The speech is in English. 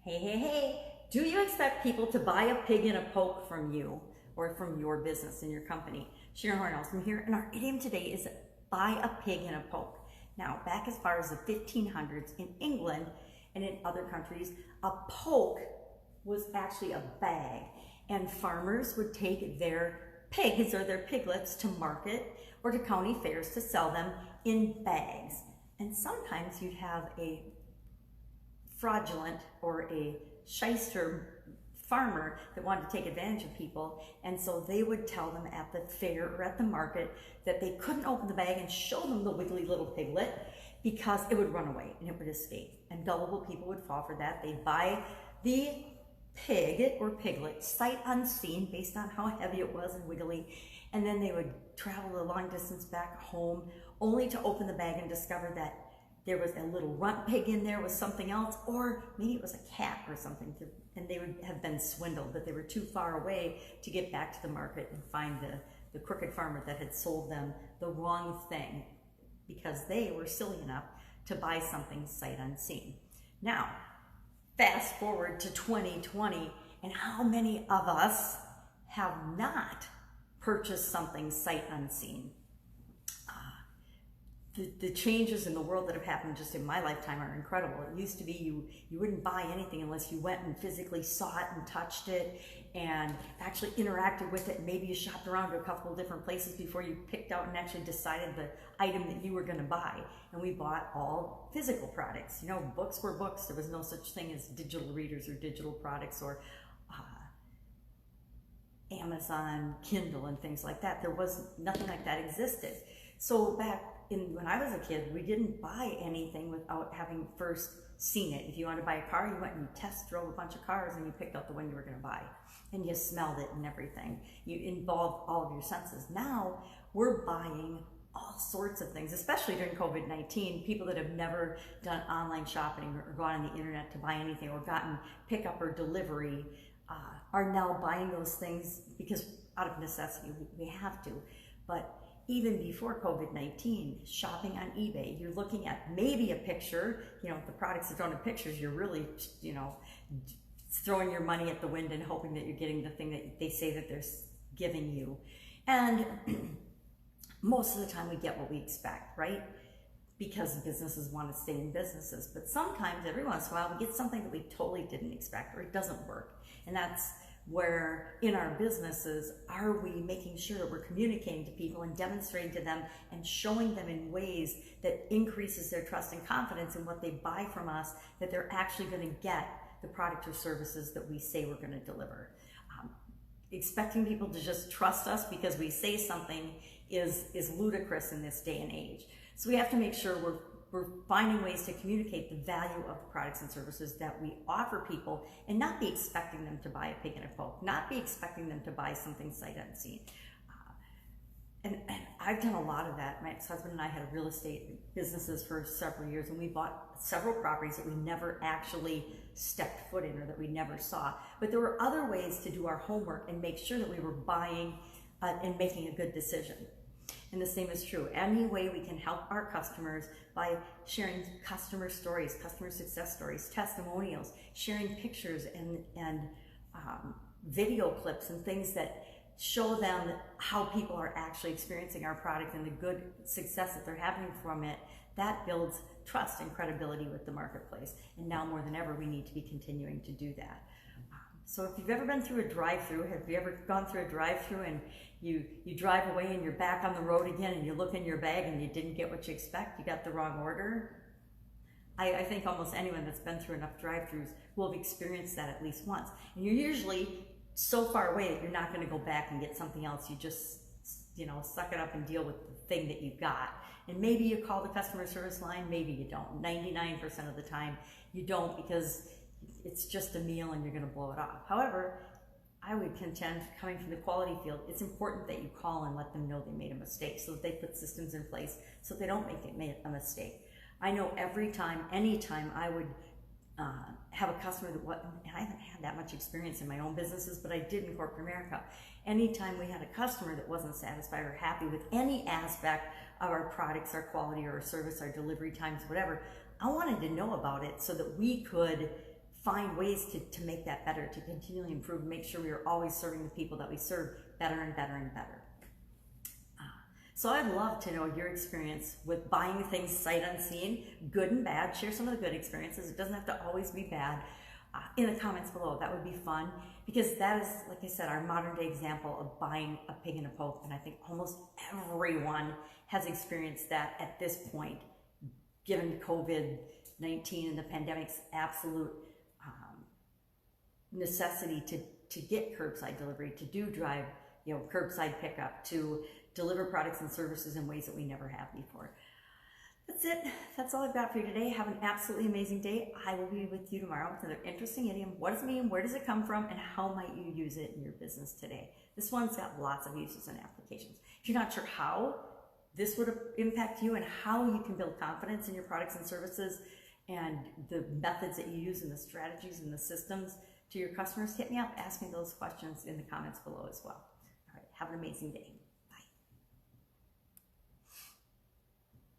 Hey. Do you expect people to buy a pig in a poke from you or from your business and your company? Sharon Horne-Ellstrom here, and our idiom today is buy a pig in a poke. Now, back as far as the 1500s in England and in other countries, a poke was actually a bag, and farmers would take their pigs or their piglets to market or to county fairs to sell them in bags. And sometimes you'd have a fraudulent or a shyster farmer that wanted to take advantage of people, and so they would tell them at the fair or at the market that they couldn't open the bag and show them the wiggly little piglet because it would run away and it would escape. And gullible people would fall for that. They'd buy the pig or piglet sight unseen based on how heavy it was and wiggly, and then they would travel a long distance back home only to open the bag and discover that there was a little runt pig in there with something else, or maybe it was a cat or something, and they would have been swindled, that they were too far away to get back to the market and find the crooked farmer that had sold them the wrong thing because they were silly enough to buy something sight unseen. Now, fast forward to 2020, and how many of us have not purchased something sight unseen? The changes in the world that have happened just in my lifetime are incredible. It used to be you wouldn't buy anything unless you went and physically saw it and touched it and actually interacted with it. And maybe you shopped around to a couple of different places before you picked out and actually decided the item that you were going to buy. And we bought all physical products. You know, books were books. There was no such thing as digital readers or digital products or Amazon, Kindle, and things like that. There was nothing like that existed. So when I was a kid, we didn't buy anything without having first seen it. If you wanted to buy a car, you went and you test drove a bunch of cars and you picked out the one you were going to buy. And you smelled it and everything. You involved all of your senses. Now, we're buying all sorts of things, especially during COVID-19. People that have never done online shopping or gone on the internet to buy anything or gotten pickup or delivery are now buying those things because out of necessity, we have to. But even before COVID-19, shopping on eBay, you're looking at maybe a picture, the products that don't have pictures, you're really, throwing your money at the wind and hoping that you're getting the thing that they say that they're giving you. And most of the time we get what we expect, right? Because businesses want to stay in businesses. But sometimes, every once in a while, we get something that we totally didn't expect or it doesn't work. And that's where in our businesses, are we making sure we're communicating to people and demonstrating to them and showing them in ways that increases their trust and confidence in what they buy from us, that they're actually going to get the product or services that we say we're going to deliver. Expecting people to just trust us because we say something is ludicrous in this day and age. So we have to make sure we're finding ways to communicate the value of the products and services that we offer people and not be expecting them to buy a pig in a poke, not be expecting them to buy something sight unseen. And I've done a lot of that. My ex-husband and I had real estate businesses for several years, and we bought several properties that we never actually stepped foot in or that we never saw. But there were other ways to do our homework and make sure that we were buying and making a good decision. And the same is true. Any way we can help our customers by sharing customer stories, customer success stories, testimonials, sharing pictures and video clips and things that show them how people are actually experiencing our product and the good success that they're having from it, that builds trust and credibility with the marketplace. And now more than ever, we need to be continuing to do that. So if you've ever been through a drive-through, have you ever gone through a drive-through and you drive away and you're back on the road again and you look in your bag and you didn't get what you expect, you got the wrong order? I think almost anyone that's been through enough drive-throughs will have experienced that at least once. And you're usually so far away that you're not going to go back and get something else. You just, suck it up and deal with the thing that you've got. And maybe you call the customer service line, maybe you don't. 99% of the time you don't, because it's just a meal and you're going to blow it off. However, I would contend, coming from the quality field, it's important that you call and let them know they made a mistake so that they put systems in place so they don't make a mistake. I know anytime I would have a customer and I haven't had that much experience in my own businesses, but I did in corporate America. Anytime we had a customer that wasn't satisfied or happy with any aspect of our products, our quality, or our service, our delivery times, whatever, I wanted to know about it so that we could find ways to make that better, to continually improve, make sure we are always serving the people that we serve better and better and better. So I'd love to know your experience with buying things sight unseen, good and bad. Share some of the good experiences. It doesn't have to always be bad. In the comments below, that would be fun, because that is, like I said, our modern day example of buying a pig in a poke, and I think almost everyone has experienced that at this point, given COVID-19 and the pandemic's absolute necessity to get curbside delivery, to do drive, curbside pickup, to deliver products and services in ways that we never have before. That's it. That's all I've got for you today. Have an absolutely amazing day. I will be with you tomorrow with another interesting idiom. What does it mean? Where does it come from? And how might you use it in your business today? This one's got lots of uses and applications. If you're not sure how this would impact you and how you can build confidence in your products and services and the methods that you use and the strategies and the systems to your customers, hit me up. Ask me those questions in the comments below as well. All right. Have an amazing day.